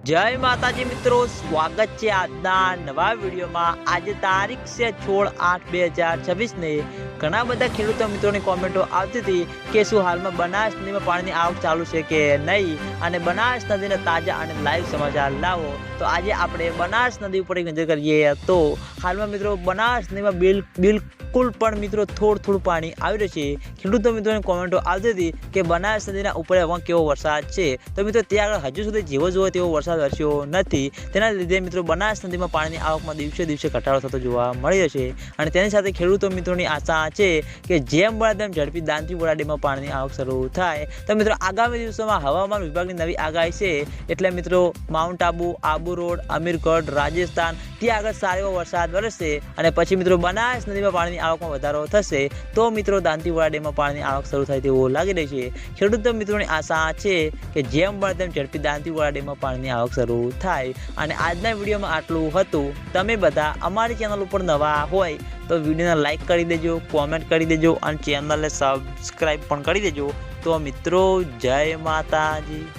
જય માતાજી મિત્રો, સ્વાગત છે આજના નવા વિડીયોમાં। આજે તારીખ છે 16/8/2026 ને ઘણા બધા ખેડૂતો મિત્રોની કોમેન્ટો આવતી હતી કે શું હાલમાં બનાસ નદીમાં પાણીની આવક ચાલુ છે કે નહીં, અને બનાસ નદીના તાજા અને લાઈવ સમાચાર લાવો। તો આજે આપણે બનાસ નદી ઉપર એક નજર કરીએ તો હાલમાં મિત્રો બનાસ નદીમાં બિલકુલ પણ મિત્રો થોડું પાણી આવી રહ્યું છે। ખેડૂતો મિત્રોની કોમેન્ટો આવતી હતી કે બનાસ નદીના ઉપર હવે કેવો વરસાદ છે, તો મિત્રો ત્યાં આગળ હજુ સુધી જેવો જોવો તેવો વરસાદ વરસ્યો નથી। તેના લીધે મિત્રો બનાસ નદીમાં પાણીની આવકમાં દિવસે ઘટાડો થતો જોવા મળી રહ્યો છે, અને તેની સાથે ખેડૂતો મિત્રોની આશા છે કે જેમ બને તેમ ઝડપી દાંતીવાડા ડેમમાં પાણીની આવક શરૂ થાય। તો મિત્રો આગામી દિવસોમાં હવામાન વિભાગની નવી આગાહી છે, એટલે મિત્રો માઉન્ટ આબુ રોડ, અમીરગઢ, રાજસ્થાન ત્યાં આગળ સારો એવો વરસાદ વરસશે, અને પછી મિત્રો બનાસ નદીમાં પાણીની આવકમાં વધારો થશે, તો મિત્રો દાંતીવાડા ડેમમાં પાણીની આવક શરૂ થાય તેવું લાગી રહ્યું છે। ખેડૂતો મિત્રોની આશા છે કે જેમ બને તેમ ઝડપી દાંતીવાડા ડેમમાં પાણીની આવક શરૂ થાય। અને આજના વિડીયોમાં આટલું હતું। તમે બધા અમારી ચેનલ ઉપર નવા હોય તો વિડીયોને લાઈક કરી દેજો, કોમેન્ટ કરી દેજો, અને ચેનલને સબસ્ક્રાઈબ પણ કરી દેજો। તો મિત્રો જય માતાજી।